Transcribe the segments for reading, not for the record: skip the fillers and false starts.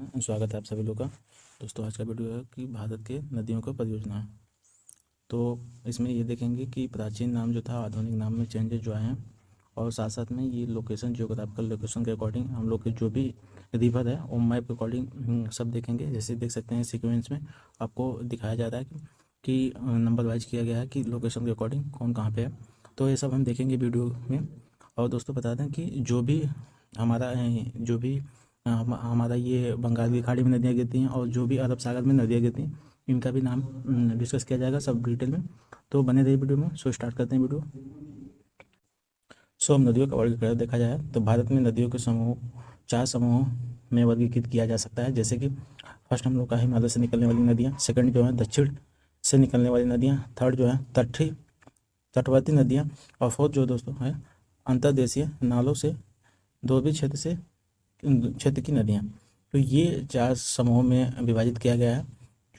स्वागत है आप सभी लोग का। दोस्तों आज का वीडियो है कि भारत के नदियों का परियोजना है। तो इसमें ये देखेंगे कि प्राचीन नाम जो था आधुनिक नाम में चेंजेस जो आए हैं, और साथ साथ में ये लोकेशन जियोग्राफिकल लोकेशन के अकॉर्डिंग हम लोग के जो भी रिवर है वो मैप के अकॉर्डिंग सब देखेंगे। जैसे देख सकते हैं सीक्वेंस में आपको दिखाया जा रहा है कि नंबर वाइज किया गया है कि लोकेशन के अकॉर्डिंग कौन कहाँ पे है। तो ये सब हम देखेंगे वीडियो में। और दोस्तों बता दें कि जो भी हमारा हमारा ये बंगाल की खाड़ी में नदियाँ गिरती हैं और जो भी अरब सागर में नदियाँ गिरती हैं, इनका भी नाम डिस्कस किया जाएगा सब डिटेल में। तो बने रहिए वीडियो में। स्टार्ट करते हैं वीडियो। हम नदियों का वर्गीकरण देखा जाए तो भारत में नदियों के समूह 4 समूहों में वर्गीकृत किया जा सकता है। जैसे कि फर्स्ट हम लोग का हिमालय से निकलने वाली नदियाँ, सेकंड जो है दक्षिण से निकलने वाली नदियाँ, थर्ड जो है तटवर्ती नदियाँ, और फोर्थ जो दोस्तों है अंतर्देशीय नालों से ध्रुवीय क्षेत्र की नदियाँ। तो ये 4 समूहों में विभाजित किया गया है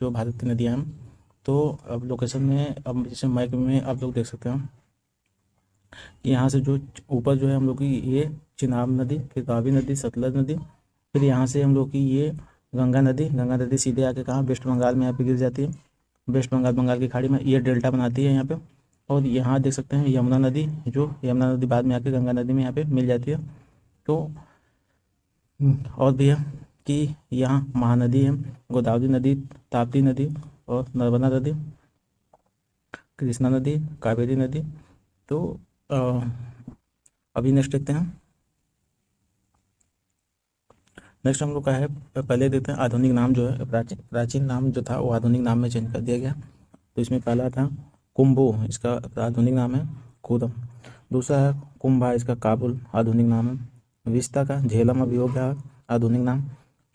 जो भारत की नदियाँ हैं। तो अब लोकेशन में, अब जैसे मैप में आप लोग देख सकते हैं कि यहाँ से जो ऊपर जो है हम लोग की ये चिनाब नदी, फिर रावी नदी, सतलज नदी, फिर यहाँ से हम लोग की ये गंगा नदी सीधे आके कहाँ वेस्ट बंगाल में यहाँ पे गिर जाती है। वेस्ट बंगाल की खाड़ी में ये डेल्टा बनाती है यहाँ पे। और यहाँ देख सकते हैं यमुना नदी, जो यमुना नदी बाद में आके गंगा नदी में यहाँ पे मिल जाती है। तो और भी है कि यहाँ महानदी है, गोदावरी नदी, ताप्ती नदी और नर्मदा नदी, कृष्णा नदी, कावेरी नदी। तो अ, अभी नेक्स्ट देखते हैं। नेक्स्ट हम लोग का है, पहले देखते हैं आधुनिक नाम जो है, प्राचीन नाम जो था वो आधुनिक नाम में चेंज कर दिया गया। तो इसमें पहला था कुंभो, इसका आधुनिक नाम है कोदम। दूसरा है कुंभा, इसका काबुल आधुनिक नाम है। विस्ता का झेलम अभी हो गया आधुनिक नाम।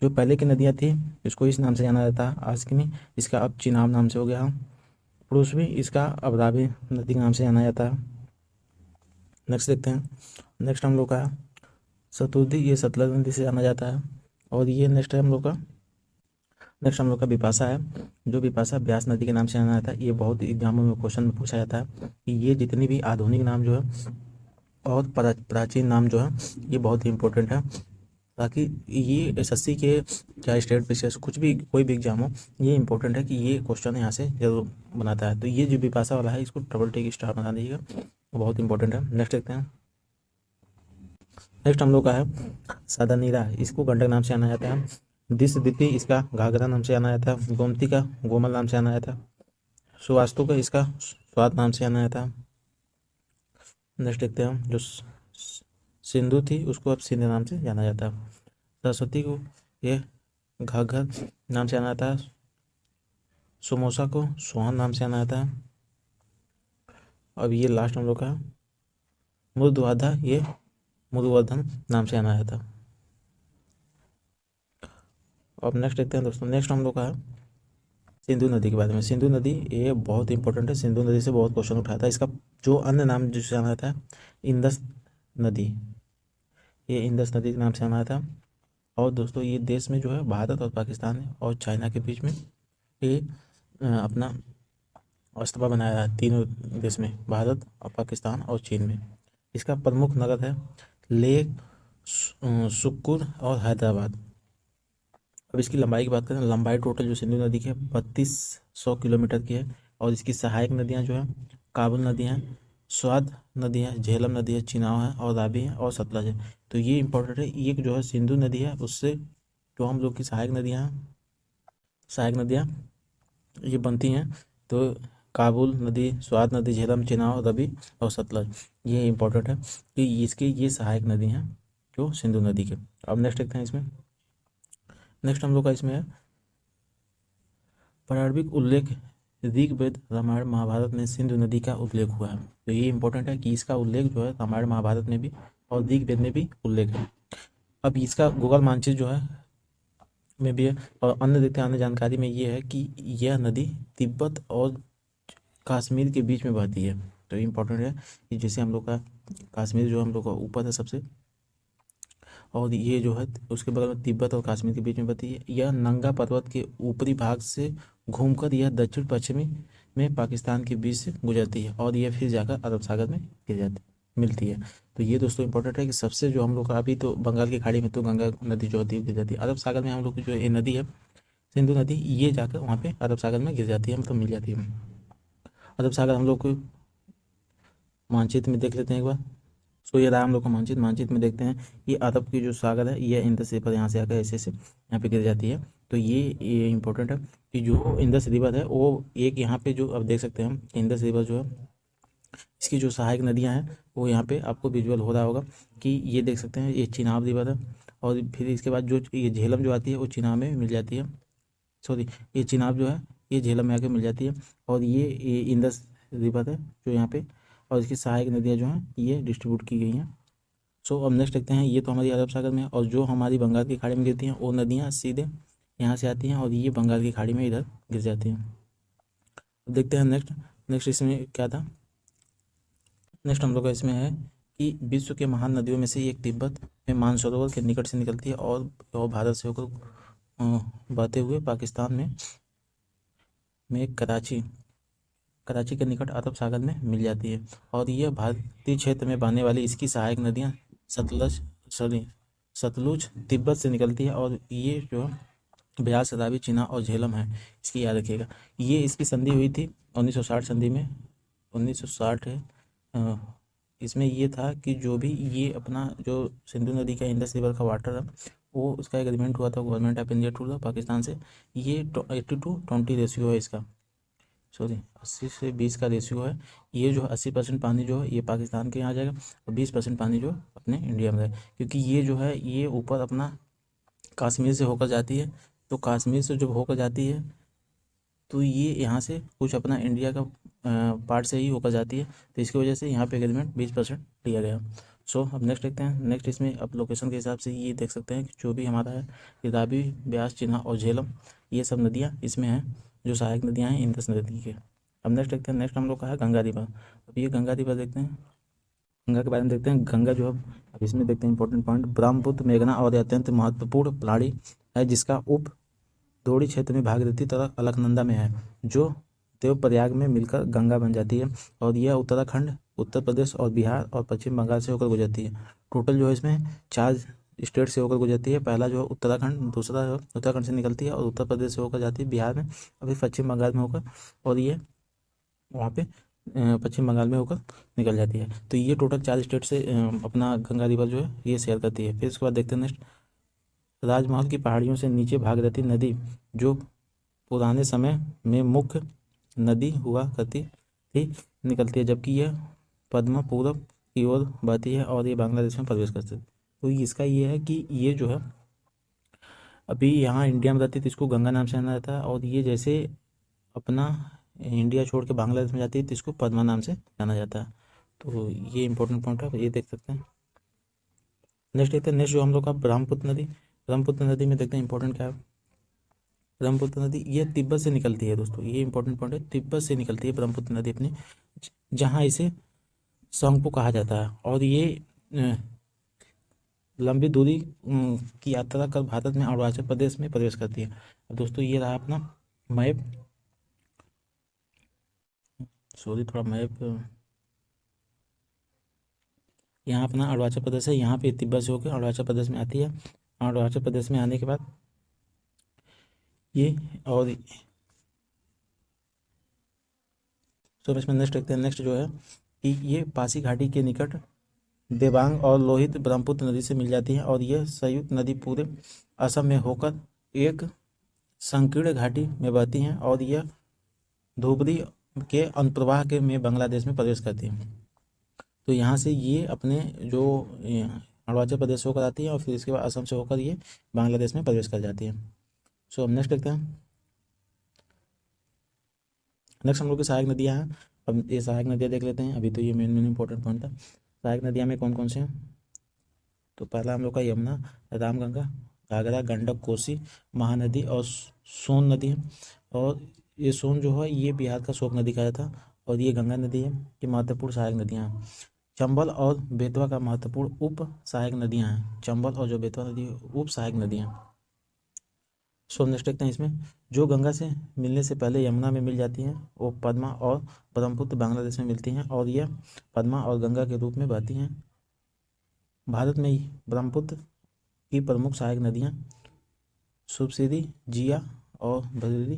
जो पहले की नदियाँ थी इसको इस नाम से जाना जाता है, आज की नहीं, इसका अब चिनाब नाम से हो गया। पुरुषवी, इसका अब रावी नदी के नाम से जाना जाता है। नेक्स्ट देखते हैं। नेक्स्ट हम लोग का सतुर्दी, ये सतलज नदी से जाना जाता है। और ये नेक्स्ट है हम लोग का, नेक्स्ट हम लोग का बिपाशा है, जो बिपाशा ब्यास नदी के नाम से जाना जाता है। ये बहुत एग्जामों में क्वेश्चन में पूछा जाता है कि ये जितनी भी आधुनिक नाम जो है और प्राचीन नाम जो है ये बहुत ही इंपॉर्टेंट है, ताकि ये एसएससी के चाहे स्टेट पीसीएस कुछ भी कोई भी एग्जाम हो, ये इंपॉर्टेंट है कि ये क्वेश्चन यहाँ से जरूर बनाता है। तो ये जो बिपाशा वाला है इसको डबल टिक स्टार बना दीजिएगा, बहुत इंपॉर्टेंट है। नेक्स्ट देखते हैं। नेक्स्ट हम लोग का है सादानीरा, इसको गंडक नाम से जाना जाता है। दिति, इसका घाघरा नाम से जाना जाता है। गोमती का गोमल नाम से जाना जाता है। सुवास्तु का इसका स्वाद नाम से जाना जाता है। नेक्स्ट देखते हैं। जो सिंधु थी उसको अब सिंधु नाम से जाना जाता है। सरस्वती को ये घाघर नाम से जाना जाता है। समोसा को सोहन नाम से जाना जाता है। अब ये लास्ट हम लोग का मुर्दवाधा, ये मुरुवर्धन नाम से जाना जाता है। अब नेक्स्ट देखते हैं दोस्तों। नेक्स्ट हम लोग का है सिंधु नदी के बारे में। सिंधु नदी ये बहुत इंपॉर्टेंट है, सिंधु नदी से बहुत क्वेश्चन उठाता है। इसका जो अन्य नाम जिससे जाना जाता है इंदस नदी, ये इंदस नदी के नाम से जाना जाता है। और दोस्तों ये देश में जो है भारत और पाकिस्तान और चाइना के बीच में ये अपना अस्तबा बनाया है, तीनों देश में, भारत और पाकिस्तान और चीन में। इसका प्रमुख नगर है लेह, सुक्कुर और हैदराबाद। अब इसकी लंबाई की बात करें, लंबाई टोटल जो सिंधु नदी की है 3200 किलोमीटर की है। और इसकी सहायक नदियाँ जो है काबुल नदी हैं, स्वाद नदी है, झेलम नदी है, चिनाव है और रावी है और सतलज है। तो ये इंपॉर्टेंट है। ये जो है सिंधु नदी है उससे जो हम लोग की सहायक नदियाँ हैं, सहायक नदियाँ ये बनती हैं। तो काबुल नदी, स्वाद नदी, झेलम, चिनाव, रवि और सतलज, ये इंपॉर्टेंट है कि इसकी ये सहायक नदी हैं जो सिंधु नदी के। अब नेक्स्ट देखते हैं इसमें। नेक्स्ट हम लोग का इसमें है प्रारंभिक उल्लेख, ऋग्वेद, रामायण, महाभारत में सिंधु नदी का उल्लेख हुआ है। तो ये इंपॉर्टेंट है कि इसका उल्लेख जो है रामायण महाभारत में भी और ऋग्वेद में भी उल्लेख है। अब इसका गूगल मानचित्र जो है में भी है। और अन्य देखते हैं, अन्य जानकारी में ये है कि यह नदी तिब्बत और कश्मीर के बीच में बहती है। तो ये इंपॉर्टेंट है कि जैसे हम लोग का कश्मीर जो हम लोग का ऊपर है सबसे, और ये जो है उसके बगल में तिब्बत और कश्मीर के बीच में बहती है। यह नंगा पर्वत के ऊपरी भाग से घूमकर यह दक्षिण पश्चिमी में पाकिस्तान के बीच से गुजरती है और यह फिर जाकर अरब सागर में गिर जाती है। मिलती है। तो ये दोस्तों इंपॉर्टेंट है कि सबसे जो हम लोग का अभी तो बंगाल की खाड़ी में तो गंगा नदी जो होती है गिर जाती है, अरब सागर में हम लोग की जो ये नदी है सिंधु नदी, ये जाकर वहाँ पे अरब सागर में गिर जाती है, मतलब मिल जाती है। अरब सागर हम लोग को मानचित्र में देख लेते हैं एक बार। सो ये रहा हम लोग का मानचित्र, मानचित्र में देखते हैं ये अरब की जो सागर है ये इंदस रिवर यहाँ से आकर ऐसे ऐसे यहाँ पे गिर जाती है। तो ये इंपॉर्टेंट है कि जो इंदस रिवर है वो एक यहाँ पे जो अब देख सकते हैं हम कि इंदस रिवर जो है इसकी जो सहायक नदियाँ हैं वो यहाँ पे आपको विजुअल हो रहा होगा कि ये देख सकते हैं ये चिनाब रिवर है, और फिर इसके बाद जो ये झेलम जो आती है वो चिनाब में मिल जाती है, सॉरी ये चिनाब जो है ये झेलम में आके मिल जाती है, और ये इंदस रिवर है जो यहाँ पे, और इसकी सहायक नदियाँ जो हैं ये डिस्ट्रीब्यूट की गई हैं। सो अब नेक्स्ट देखते हैं, ये तो हमारी अरब सागर में है, और जो हमारी बंगाल की खाड़ी में गिरती हैं वो नदियाँ सीधे यहाँ से आती हैं और ये बंगाल की खाड़ी में इधर गिर जाती हैं। देखते हैं नेक्स्ट, नेक्स्ट इसमें क्या था। नेक्स्ट हम लोग का इसमें है कि विश्व के महान नदियों में से एक तिब्बत में मानसरोवर के निकट से निकलती है और भारत से होकर बहते हुए पाकिस्तान में कराची के निकट अरब सागर में मिल जाती है, और यह भारतीय क्षेत्र में बहने वाली इसकी सहायक नदियाँ सतलुज तिब्बत से निकलती है, और ये जो ब्यास, रावी, चीना और झेलम है, इसकी याद रखिएगा। ये इसकी संधि हुई थी 1960 संधि में, 1960 है। इसमें ये था कि जो भी ये अपना जो सिंधु नदी का इंडस रिवर का वाटर है वो उसका एग्रीमेंट हुआ था government of India to Pakistan से, ये 80-20 रेशियो है इसका, सॉरी 80 से 20 का रेशियो है। ये जो 80% पानी जो है ये पाकिस्तान के यहाँ जाएगा और 20% पानी जो अपने इंडिया में जाएगा, क्योंकि ये जो है ये ऊपर अपना कश्मीर से होकर जाती है, तो कश्मीर से जब होकर जाती है तो ये यहाँ से कुछ अपना इंडिया का पार्ट से ही होकर जाती है, तो इसकी वजह से यहाँ पे एग्रीमेंट 20% लिया गया। सो अब नेक्स्ट देखते हैं, नेक्स्ट इसमें अब लोकेशन के हिसाब से ये देख सकते हैं कि जो भी हमारा है ये रावी, ब्यास, चिन्हा और झेलम ये सब नदियाँ इसमें हैं जो सहायक नदियाँ हैं इंदस नदी के। अब नेक्स्ट देखते हैं, नेक्स्ट हम लोग का है गंगा रिवर। अब ये गंगा रिवर देखते हैं, गंगा के बारे में देखते हैं। गंगा जो है अब इसमें देखते हैं इंपॉर्टेंट पॉइंट, ब्रह्मपुत्र, मेघना और अत्यंत महत्वपूर्ण प्रणाली है जिसका उप दोड़ी क्षेत्र में भागीरथी तथा अलकनंदा में है, जो देवप्रयाग में मिलकर गंगा बन जाती है, और यह उत्तराखंड, उत्तर प्रदेश और बिहार और पश्चिम बंगाल से होकर गुजरती है। टोटल जो है इसमें 4 स्टेट से होकर गुजरती है, पहला जो है उत्तराखंड, दूसरा जो उत्तराखंड से निकलती है और उत्तर प्रदेश से होकर जाती है बिहार में, और फिर पश्चिम बंगाल में होकर, और ये वहाँ पे पश्चिम बंगाल में होकर निकल जाती है। तो ये टोटल 4 स्टेट से अपना गंगा रिवर जो है ये शेयर करती है। फिर उसके बाद देखते हैं नेक्स्ट, राजमहल की पहाड़ियों से नीचे भागीरथी नदी जो पुराने समय में मुख्य नदी हुआ करती थी निकलती है, जबकि यह पद्मा पूरब की ओर बहती है और ये बांग्लादेश में प्रवेश करती है। तो इसका ये है कि ये जो है अभी यहाँ इंडिया में रहती है तो इसको गंगा नाम से जाना जाता है, और ये जैसे अपना इंडिया छोड़ के बांग्लादेश में जाती है तो इसको पद्मा नाम से जाना जाता है। तो ये इंपॉर्टेंट पॉइंट है, ये देख सकते हैं। नेक्स्ट देखते हैं, नेक्स्ट जो हम लोग का ब्रह्मपुत्र नदी, ब्रह्मपुत्र नदी में देखते हैं इंपॉर्टेंट क्या है। ब्रह्मपुत्र नदी ये तिब्बत से निकलती है दोस्तों, ये इंपॉर्टेंट पॉइंट है, तिब्बत से निकलती है ब्रह्मपुत्र नदी अपनी, जहाँ इसे सोंगपो कहा जाता है, और ये लंबी दूरी की यात्रा कर भारत में अरुणाचल प्रदेश में प्रवेश करती है। अब दोस्तों ये रहा अपना मैप, सॉरी थोड़ा मैप, यहाँ अपना अरुणाचल प्रदेश है, यहाँ पे तिब्बत से होकर अरुणाचल प्रदेश में आती है। अरुणाचल प्रदेश में आने के बाद ये और सो इसमें नेक्स्ट देखते हैं, नेक्स्ट जो है कि ये पासी घाटी के निकट देबांग और लोहित ब्रह्मपुत्र नदी से मिल जाती है, और यह संयुक्त नदी पूरे असम में होकर एक संकीर्ण घाटी में बहती हैं, और यह धुबरी के अनुप्रवाह के में बांग्लादेश में प्रवेश करती है। तो यहाँ से ये अपने जो अरुणाचल प्रदेश होकर आती है और फिर इसके बाद असम से होकर ये बांग्लादेश में प्रवेश कर जाती है। सो अब नेक्स्ट देखते हैं, नेक्स्ट हम लोग की सहायक नदियाँ हैं। अब ये सहायक नदियाँ देख लेते हैं, अभी तो ये मेन इंपॉर्टेंट पॉइंट था। सहायक नदियाँ में कौन कौन से हैं, तो पहला हम लोग का यमुना, रामगंगा, घाघरा, गंडक, कोसी, महानदी और सोन नदी है, और ये सोन जो है ये बिहार का शोक नदी का था, और ये गंगा नदी है। ये महत्वपूर्ण सहायक नदियाँ हैं। चंबल और बेतवा का महत्वपूर्ण उप सहायक नदियाँ हैं, चंबल और जो बेतवा नदी उप सहायक नदियाँ। सो नेक्स्ट देखते हैं इसमें, जो गंगा से मिलने से पहले यमुना में मिल जाती हैं वो पद्मा और ब्रह्मपुत्र बांग्लादेश में मिलती हैं, और यह पद्मा और गंगा के रूप में बहती हैं। भारत में ब्रह्मपुत्र की प्रमुख सहायक नदियाँ सुबसिरी, जिया और भदरी,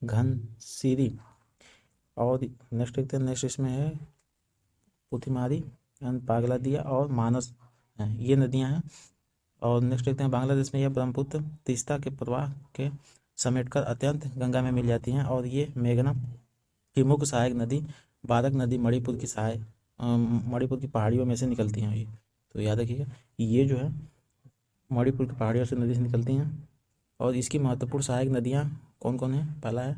घनसिरी, और नेक्स्ट देखते हैं, नेक्स्ट इसमें है पुथिमारी एंड पागलादिया और मानस हैं, ये नदियाँ हैं। और नेक्स्ट देखते हैं, बांग्लादेश में यह ब्रह्मपुत्र तीस्ता के प्रवाह के समेटकर अत्यंत गंगा में मिल जाती हैं, और ये मेघना की मुख्य सहायक नदी बारक नदी मणिपुर की पहाड़ियों में से निकलती हैं। ये तो याद रखिएगा, ये जो है मणिपुर की पहाड़ियों से नदी से निकलती हैं। और इसकी महत्वपूर्ण सहायक नदियाँ कौन कौन है? पहला है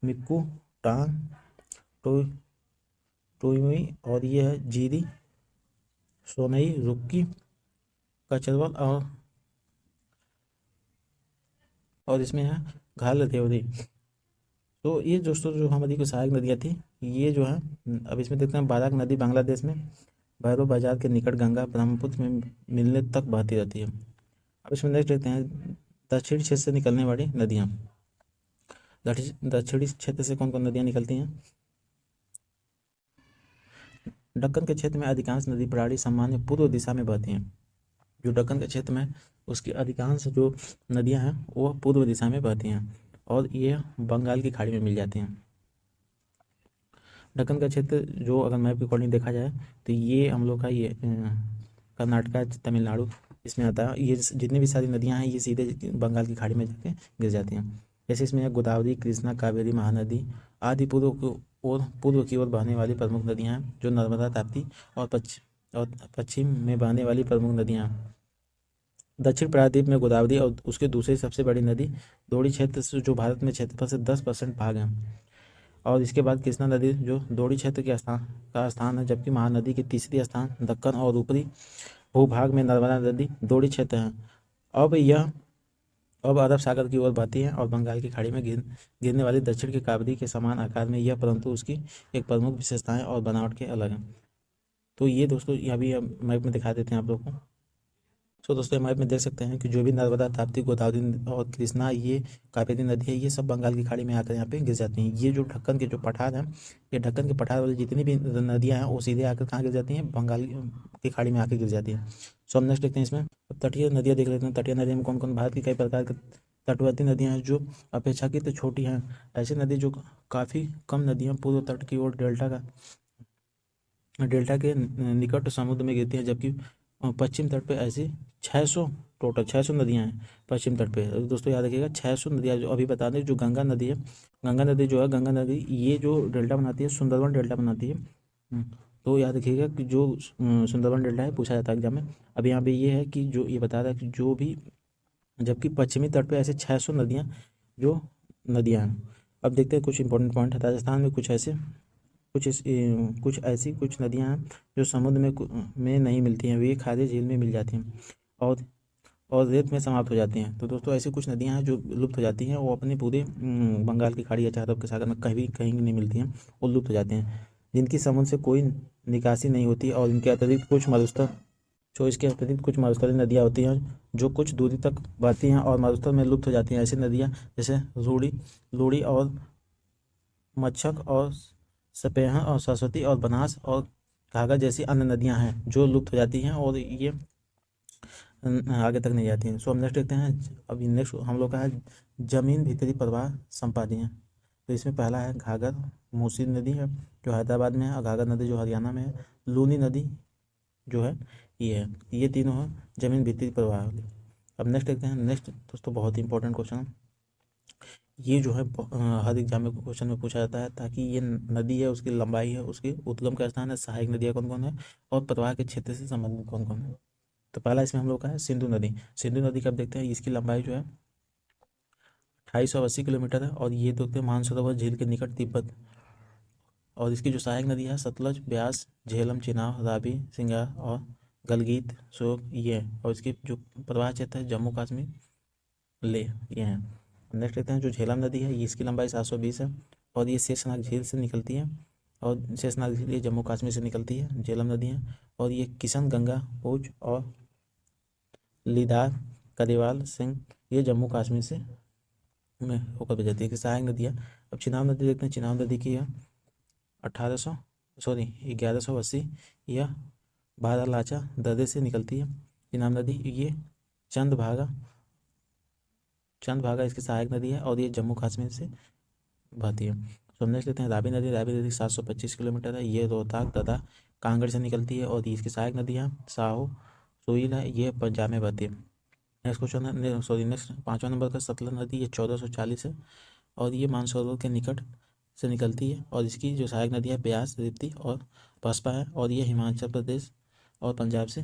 मिक्कू, टांग, टोई, और ये है जीरी, सोनई, रुक्की, कचरवल, और इसमें है घाल देवरी। तो ये दोस्तों जो हमारी की सहायक नदियाँ थी, ये जो है, अब इसमें देखते हैं बाराक नदी बांग्लादेश में भैरव बाजार के निकट गंगा ब्रह्मपुत्र में मिलने तक बहती रहती है। अब इसमें नेक्स्ट देखते हैं दक्षिणी क्षेत्र से निकलने वाली नदियाँ। दक्षिणी क्षेत्र से कौन कौन नदियाँ निकलती हैं? दक्कन के क्षेत्र में अधिकांश नदी प्रणाली सामान्य पूर्व दिशा में बहती हैं। जो दक्कन के क्षेत्र में उसकी अधिकांश जो नदियाँ हैं वो पूर्व दिशा में बहती हैं, और ये बंगाल की खाड़ी में मिल जाती हैं। दक्कन का क्षेत्र जो अगर मैप के अकॉर्डिंग देखा जाए तो ये हम लोग का ये कर्नाटका, तमिलनाडु इसमें आता है। ये जितनी भी सारी नदियाँ हैं ये सीधे बंगाल की खाड़ी में जाके गिर जाती हैं। जैसे इसमें गोदावरी, कृष्णा, कावेरी, महानदी आदि पूर्व की ओर बहने वाली प्रमुख नदियाँ हैं। जो नर्मदा, ताप्ती और पश्चिम में बहने वाली प्रमुख नदियाँ हैं। दक्षिण प्रायद्वीप में गोदावरी और उसके दूसरी सबसे बड़ी नदी दोड़ी क्षेत्र से, जो भारत में क्षेत्रफल से 10% भाग है। और इसके बाद कृष्णा नदी जो दोड़ी क्षेत्र के स्थान है, जबकि महानदी की तीसरी स्थान दक्कन और ऊपरी भूभाग में नर्मदा नदी दोड़ी क्षेत्र है। अब अरब सागर की ओर बहती है और बंगाल की खाड़ी में गिरने वाली दक्षिण की कावेरी के समान आकार में यह, परंतु उसकी एक प्रमुख विशेषताएं और बनावट के अलग हैं। तो ये दोस्तों यहाँ भी मैप में दिखा देते हैं आप लोग को। सो दोस्तों मैप में देख सकते हैं कि जो भी नर्मदा, ताप्ती, गोदावरी और कृष्णा, ये कावेरी नदी है, ये सब बंगाल की खाड़ी में आकर यहाँ पे गिर जाती हैं। ये जो ढक्कन के जो पठार हैं, ये ढक्कन के पठार वाली जितनी भी नदियाँ हैं वो सीधे आकर कहाँ गिर जाती हैं? बंगाल की खाड़ी में आकर गिर जाती हैं। सो हम नेक्स्ट देखते हैं इसमें तटीय नदियाँ देख लेते हैं। तटीय नदियों में कौन कौन? भारत की कई प्रकार के तटवर्ती नदियाँ हैं जो अपेक्षाकृत छोटी हैं। ऐसी नदी जो काफ़ी कम नदियाँ पूर्व तट की ओर डेल्टा के निकट समुद्र में गिरती हैं, जबकि पश्चिम तट पे ऐसी 600 टोटल 600 नदियाँ हैं पश्चिम तट पे। दोस्तों याद रखिएगा 600 नदियाँ। जो अभी बता दें, जो गंगा नदी है, गंगा नदी जो है, गंगा नदी ये जो डेल्टा बनाती है, सुंदरवन डेल्टा बनाती है। तो याद रखिएगा कि जो सुंदरवन डेल्टा है, पूछा जाता है एग्जाम में। अब यहाँ पे ये है कि जो ये बता रहा है कि जो भी, जबकि पश्चिमी तट पे ऐसे 600 नदियाँ जो नदियाँ हैं। अब देखते हैं कुछ इंपॉर्टेंट पॉइंट है। राजस्थान में कुछ ऐसी कुछ नदियाँ हैं जो समुद्र में नहीं मिलती हैं, वे खारे झील में मिल जाती हैं और रेत में समाप्त हो जाती हैं। तो दोस्तों ऐसी कुछ नदियाँ हैं जो लुप्त हो जाती हैं, वो अपने पूरे बंगाल की खाड़ी या चार अरब के सागर में कहीं कहीं नहीं मिलती हैं, वो लुप्त हो जाती हैं, जिनकी समुद्र से कोई निकासी नहीं होती। और इनके अतिरिक्त कुछ मरुस्थलीय नदियाँ होती हैं जो कुछ दूरी तक बहती हैं और मरुस्थल में लुप्त हो जाती हैं। ऐसी नदियाँ जैसे लूड़ी और मच्छक और सपेहा और सरस्वती और बनास और घाघर जैसी अन्य नदियां हैं जो लुप्त हो जाती हैं, और ये आगे तक नहीं जाती हैं। सो हम नेक्स्ट देखते हैं। अभी नेक्स्ट हम लोग का है जमीन भीतरी प्रवाह संपादियाँ। तो इसमें पहला है घाघर, मूसी नदी है जो हैदराबाद में है, और घाघर नदी जो हरियाणा में है, लूनी नदी जो है ये तीनों है जमीन भीतरी प्रवाह वाली। अब नेक्स्ट देखते हैं। नेक्स्ट दोस्तों बहुत ही इंपॉर्टेंट क्वेश्चन है, ये जो है हर एग्जाम में क्वेश्चन में पूछा जाता है, ताकि ये नदी है उसकी लंबाई है, उसके उद्गम का स्थान है, सहायक नदियाँ कौन कौन है, और प्रवाह के क्षेत्र से संबंधित कौन कौन है। तो पहला इसमें हम लोग का है सिंधु नदी। सिंधु नदी का देखते हैं, इसकी लंबाई जो है 2880 किलोमीटर है, और ये देखते हैं मानसरोवर झील के निकट तिब्बत। और इसकी जो सहायक नदी है सतलज, ब्यास, झेलम, चिनाब, रावी, सिंगार और गलगीत, शोक, ये है। और इसकी जो प्रवाह क्षेत्र है जम्मू कश्मीर, लेह, ये है। नेक्स्ट देखते हैं जो झेलम नदी है, ये इसकी लंबाई 720 है, और ये शेषनाग झील से निकलती है, और शेषनाग झील ये जम्मू कश्मीर से निकलती है, झेलम नदी है। और ये किशन गंगा, पूंछ और लिदार, करेवाल, सिंह, ये जम्मू कश्मीर से में होकर बह जाती है। कि सहायक नदियाँ, अब चिनाब नदी देखते हैं। चिनाब नदी की है 1180 यह बारालाचा दर्रे से निकलती है। चिनाब नदी ये चंद भागा इसकी सहायक नदी है और ये जम्मू कश्मीर से बहती है। तो हम नेक्स्ट लेते हैं रावी नदी। रावी नदी 725 किलोमीटर है। ये रोहतक तथा कांगड़ से निकलती है और इसकी सहायक नदियाँ साहो, सोइल है, ये पंजाब में बहती है। नेक्स्ट क्वेश्चन है, सॉरी नेक्स्ट 5वां नंबर का सतलज नदी, ये 1440 है और ये मानसरोवर के निकट से निकलती है और इसकी जो सहायक नदी है ब्यास, रिप्ती और बसपा है और ये हिमाचल प्रदेश और पंजाब से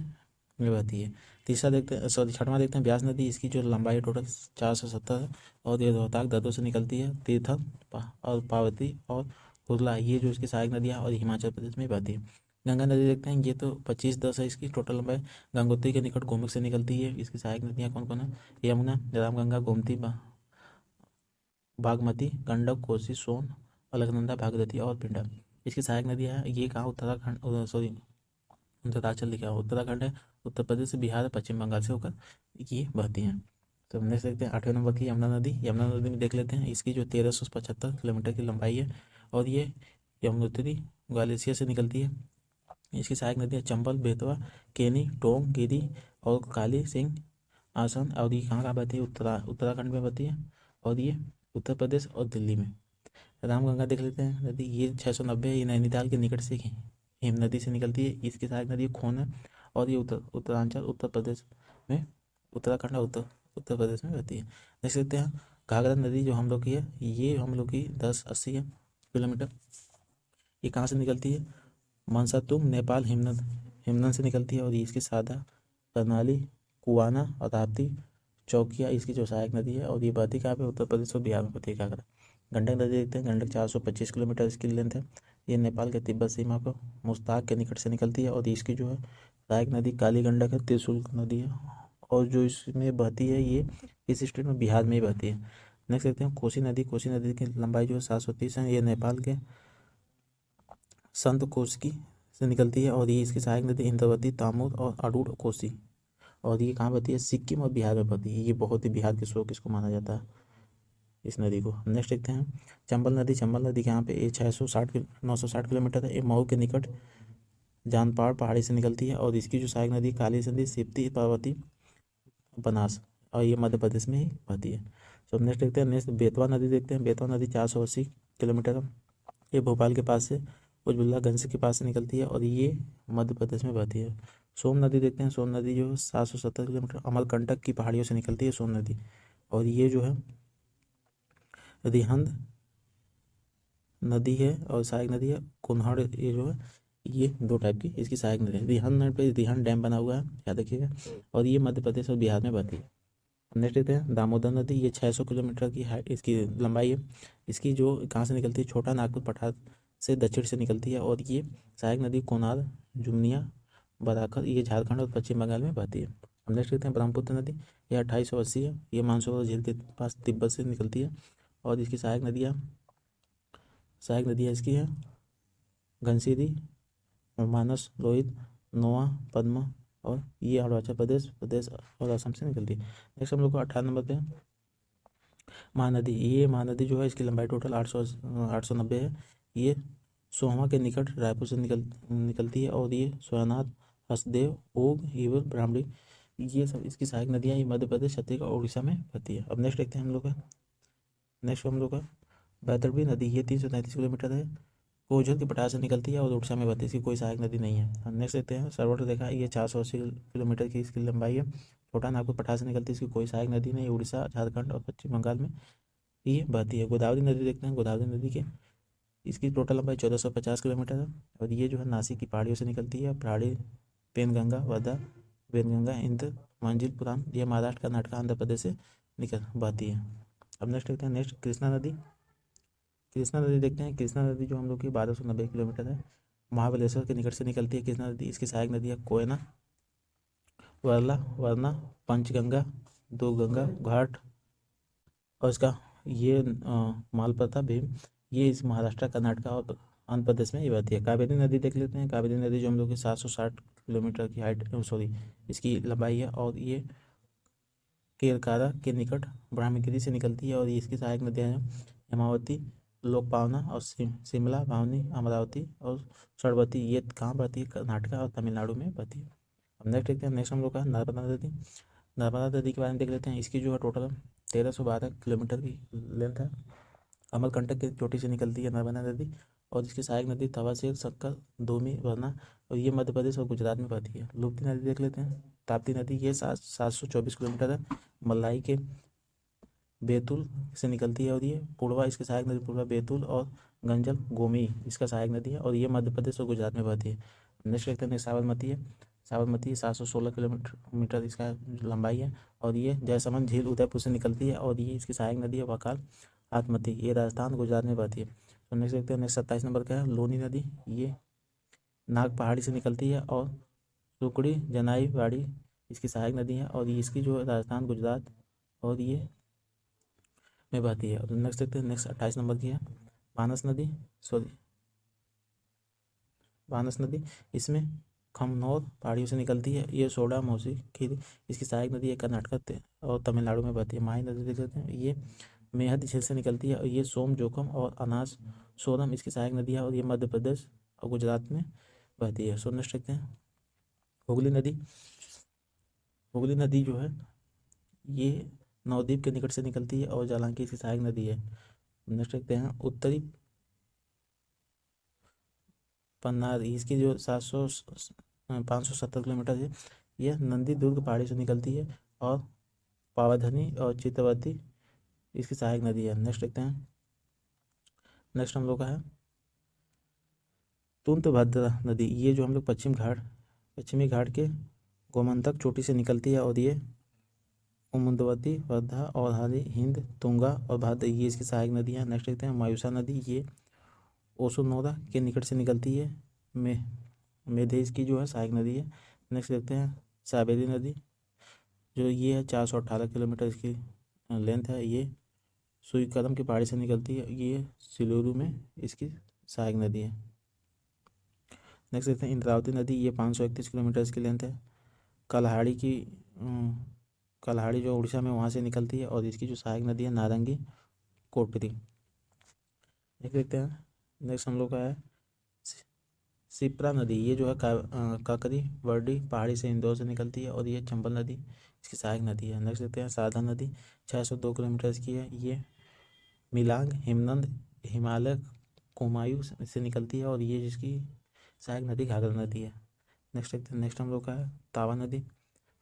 बहती है। तीसरा देखते हैं, सॉरी छठवां देखते हैं ब्यास नदी। इसकी जो लंबाई टोटल 470 है और ये रोहतक दर्रों से निकलती है। तीर्थन और पार्वती और कुर्ला ये जो इसकी सहायक नदियाँ और हिमाचल प्रदेश में बहती है। गंगा नदी देखते हैं, ये तो 2510 है इसकी टोटल लंबाई। गंगोत्री के निकट गोमुख से निकलती है। इसकी सहायक नदियाँ कौन कौन है? यमुना, रामगंगा, गोमती, बागमती, गंडक, कोसी, सोन, अलकनंदा, भागीरथी और पिंडर। इसकी सहायक नदियाँ हैं। ये कहाँ? उत्तराखंड, सॉरी उत्तरांचल लिखा है, उत्तराखंड है, उत्तर प्रदेश, बिहार, पश्चिम बंगाल से होकर ये बहती हैं। तो हम देख सकते हैं 8वें नंबर की यमुना नदी। यमुना नदी में देख लेते हैं, इसकी जो 1375 किलोमीटर की लंबाई है और ये यमुनोत्री ग्वालियर से निकलती है। इसकी सहायक नदियाँ चंबल, बेतवा, केनी, टोंग, गिरी और काली सिंह, आसन। और ये कहाँ बहती है? उत्तराखंड में बहती है और ये उत्तर प्रदेश और दिल्ली में। रामगंगा देख लेते हैं नदी, ये 690 है। ये नैनीताल के निकट से हिम नदी से निकलती है। इसकी सहायक नदी खोन है और ये उत्तरांचल, उत्तर प्रदेश में, उत्तराखंड और उत्तर प्रदेश में बहती है। देख सकते हैं घाघरा नदी जो हम लोग की है, ये हम लोग की 1080 है किलोमीटर। ये कहाँ से निकलती है? मनसातुंग, नेपाल, हिमनन से निकलती है और ये इसकी सादा, करनाली, कुआना और राप्ती, चौकिया इसकी जो सहायक नदी है और ये बहती कहाँ पे? उत्तर प्रदेश और बिहार में बहती है घाघरा। गंडक नदी देखते हैं, गंडक 425 किलोमीटर इसकी लेंथ है। ये नेपाल के तिब्बत सीमा पर मुस्ताक के निकट से निकलती है और इसकी जो है सहायक नदी काली गंडक है, त्रिशूल नदी है और जो इसमें बहती है ये इस स्टेट में बिहार में ही बहती है। नेक्स्ट देखते हैं कोसी नदी। कोसी नदी की लंबाई जो है 730 है। ये नेपाल के संत कोसी से निकलती है और ये इसकी सहायक नदी इंद्रावती, तामूर और अडूर कोसी और ये कहाँ बहती है? सिक्किम और बिहार में बहती है। ये बहुत ही बिहार के शोक इसको माना जाता है इस नदी को। नेक्स्ट देखते हैं चंबल नदी। चंबल नदी के यहाँ पे ये 960 किलोमीटर है। ये मऊ के निकट जानपाड़ पहाड़ी से निकलती है और इसकी जो सहायक नदी काली नदी, सिप्ती, पार्वती, बनास और ये मध्य प्रदेश में ही बहती है। तो नेक्स्ट देखते हैं, नेक्स्ट बेतवा नदी देखते हैं। बेतवा नदी 480 किलोमीटर है। ये भोपाल के पास से उजबुल्लागंज के पास से निकलती है और ये मध्य प्रदेश में बहती है। सोम नदी देखते हैं। सोम नदी जो है 770 किलोमीटर अमरकंटक की पहाड़ियों से निकलती है सोम नदी और ये जो है रिहंद नदी है और सहायक नदी है कुन्हाड़। ये जो है ये दो टाइप की इसकी सहायक नदी है। रिहंद नदी पे रिहंद डैम बना हुआ है, याद रखिएगा, और ये मध्य प्रदेश और बिहार में बहती है। नेक्स्ट देखते हैं दामोदर नदी। ये 600 किलोमीटर की हाइट इसकी लंबाई है। इसकी जो कहाँ से निकलती है? छोटा नागपुर पठार से दक्षिण से निकलती है और ये सहायक नदी कोनार, जुमनिया, बराकर ये झारखंड और पश्चिम बंगाल में बहती है। हम नेक्स्ट देखते हैं ब्रह्मपुत्र नदी। ये 2880 है। ये मानसरोवर झील के पास तिब्बत से निकलती है और इसकी सहायक नदियाँ इसकी है घनसीरी, मानस, रोहित, नोआ, पद्मा और ये अरुणाचल प्रदेश और असम से निकलती है। नेक्स्ट हम लोग को 18 नंबर पे महानदी। ये महानदी जो है इसकी लंबाई टोटल 890 है। ये सोहमा के निकट रायपुर से निकलती है और ये सोयानाथ, हसदेव, ओग, हीवर, ब्राह्मणी ये सब इसकी सहायक नदियाँ ये मध्य प्रदेश, छत्तीसगढ़ और उड़ीसा में बहती है। अब नेक्स्ट देखते हैं हम लोग का बैतरणी नदी। ये 333 किलोमीटर है। कोझर के पठार से निकलती है और उड़ीसा में बहती है। इसकी कोई सहायक नदी नहीं है। हम नेक्स्ट देखते हैं सरवट रेखा। ये 480 किलोमीटर की इसकी लंबाई है। छोटा नागपुर पठार से निकलती है। इसकी कोई सहायक नदी नहीं। उड़ीसा, झारखंड और पश्चिम बंगाल में ये बहती है। गोदावरी नदी देखते हैं। गोदावरी नदी के इसकी टोटल लंबाई 1450 किलोमीटर है और ये जो है नासिक की पहाड़ियों से निकलती है। पहाड़ी पेनगंगा, वर्धा, वेनगंगा, इंद्र, मंजिलपुरम ये महाराष्ट्र, कर्नाटक, आंध्र प्रदेश से निकल बहती है। अब नेक्स्ट देखते हैं कृष्णा नदी। कृष्णा नदी देखते हैं। कृष्णा नदी जो हम लोग की 1290 किलोमीटर है। महाबलेश्वर के निकट से निकलती है कृष्णा नदी। इसकी सहायक नदी है कोयना, वर्ला, वरना, पंचगंगा, दो गंगा घाट और इसका ये मालप्रता भीम ये इस महाराष्ट्र, कर्नाटक और आंध्र प्रदेश में ये बहती है। कावेरी नदी देख लेते हैं। कावेरी नदी जो हम लोग की 760 किलोमीटर की हाइट, सॉरी इसकी लंबाई है और ये केरकारा के निकट ब्रह्मगिरी से निकलती है और इसकी सहायक नदियाँ हैं हेमावती, लोकपावना और शिमला, भावनी, अमरावती और सरस्वती। ये कहाँ बहती है? कर्नाटका और तमिलनाडु में बहती है। अब नेक्स्ट देखते हैं, नेक्स्ट हम लोग का नर्मदा नदी। नर्मदा नदी के बारे में देख लेते हैं। इसकी जो है टोटल 1312 किलोमीटर की लेंथ है। अमरकंटक की चोटी से निकलती है नर्मदा नदी और इसकी सहायक नदी तवासेर, सक्कर, धोमी, वरना और ये मध्य प्रदेश और गुजरात में बहती है। लुप्ती नदी देख लेते हैं। ताप्ती नदी ये 724 किलोमीटर है। मलाई के बैतूल से निकलती है और ये पूर्वा, इसकी सहायक नदी पूर्वा बैतूल और गंजल गोमी इसका सहायक नदी है और ये मध्य प्रदेश और गुजरात में बहती है। नेक्स्ट देखते हैं साबरमती है। साबरमती 716 किलोमीटर इसका लंबाई है और ये जयसमंद झील उदयपुर से निकलती है और ये इसकी सहायक नदी है वकाल आत्मती। ये राजस्थान गुजरात में बहती है। तो नेक्स्ट देखते हैं, नेक्स्ट 27 नंबर का है लोनी नदी। ये नाग पहाड़ी से निकलती है और सुकड़ी जनाई वाड़ी इसकी सहायक नदी है और ये इसकी जो है राजस्थान गुजरात और ये में बहती है। और नेक्स्ट देखते हैं, नेक्स्ट 28 नंबर की है बानस नदी। सॉरी, बानस नदी इसमें खमनौर पहाड़ियों से निकलती है। ये सोडा मौसी खीरी इसकी सहायक नदी है कर्नाटक और तमिलनाडु में बहती है। माही नदी देख लेते हैं। ये मेहद झील से निकलती है और ये सोम, जोखम और अनाज सोरम इसकी सहायक नदी है और ये मध्य प्रदेश और गुजरात में बहती है। सो नेक्स्ट देखते हैं हुगली नदी। हुगली नदी जो है ये नवद्वीप के निकट से निकलती है और जालांकी इसकी सहायक नदी है। नेक्स्ट देखते हैं उत्तरी पन्नार। इसकी जो 570 किलोमीटर है। यह नंदी दुर्ग पहाड़ी से निकलती है और पावाधनी और चित्रवती इसकी सहायक नदी है। नेक्स्ट देखते हैं, नेक्स्ट हम लोग का है तुंगभद्रा नदी। ये जो हम लोग पश्चिमी घाट के गोमंतक चोटी से निकलती है और ये उमुंदवती, वर्धा और हारी, हिंद, तुंगा और भाद्र ये इसकी सहायक नदी है। नेक्स्ट देखते हैं मायूसा नदी। ये ओसुनोरा के निकट से निकलती है। मेधेश की जो है सहायक नदी है। नेक्स्ट देखते हैं साबेरी नदी। जो ये है 418 किलोमीटर इसकी लेंथ है। ये सुई कदम की पहाड़ी से निकलती है। ये सिलोरू में इसकी सहायक नदी है। नेक्स्ट देखते हैं इंद्रावती नदी। ये 531 किलोमीटर इसकी लेंथ है। कल्हाड़ी जो उड़ीसा में वहाँ से निकलती है और इसकी जो सहायक नदी है नारंगी कोटरी। नेक्स्ट देखते हैं, नेक्स्ट हम लोग का है शिप्रा नदी। ये जो है काकरी वर्डी पहाड़ी से इंदौर से निकलती है और ये चंबल नदी इसकी सहायक नदी है। नेक्स्ट देखते हैं सारदा नदी। 602 किलोमीटर इसकी है। ये मिलांग, हिमनंद, हिमालय, कुमायूं से निकलती है और ये जिसकी सहायक नदी घाघरा नदी है। नेक्स्ट देखते हैं, नेक्स्ट हम लोग का है तावा नदी।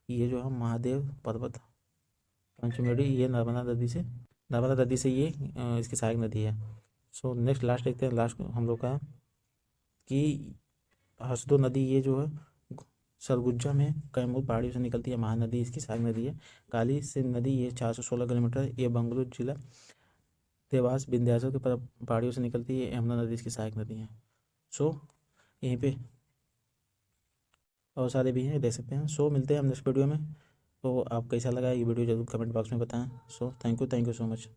ये जो है महादेव पर्वत पंचमेड़ी ये नर्मदा नदी से ये इसकी सहायक नदी है। सो नेक्स्ट लास्ट देखते हैं, लास्ट हम लोग का कि हसदो नदी। ये जो है सरगुजा में कैमूर पहाड़ियों से निकलती है। महानदी इसकी सहायक नदी है। काली सिंध नदी ये 416 किलोमीटर ये बंगलुरु जिला देवास विंध्याचल के पहाड़ियों से निकलती है। यमुना नदी इसकी सहायक नदी है। सो यहीं पे और सारे भी हैं, देख सकते हैं। सो मिलते हैं हम नेक्स्ट वीडियो में। तो आप कैसा लगा ये वीडियो जरूर कमेंट बॉक्स में बताएं। So thank you so much.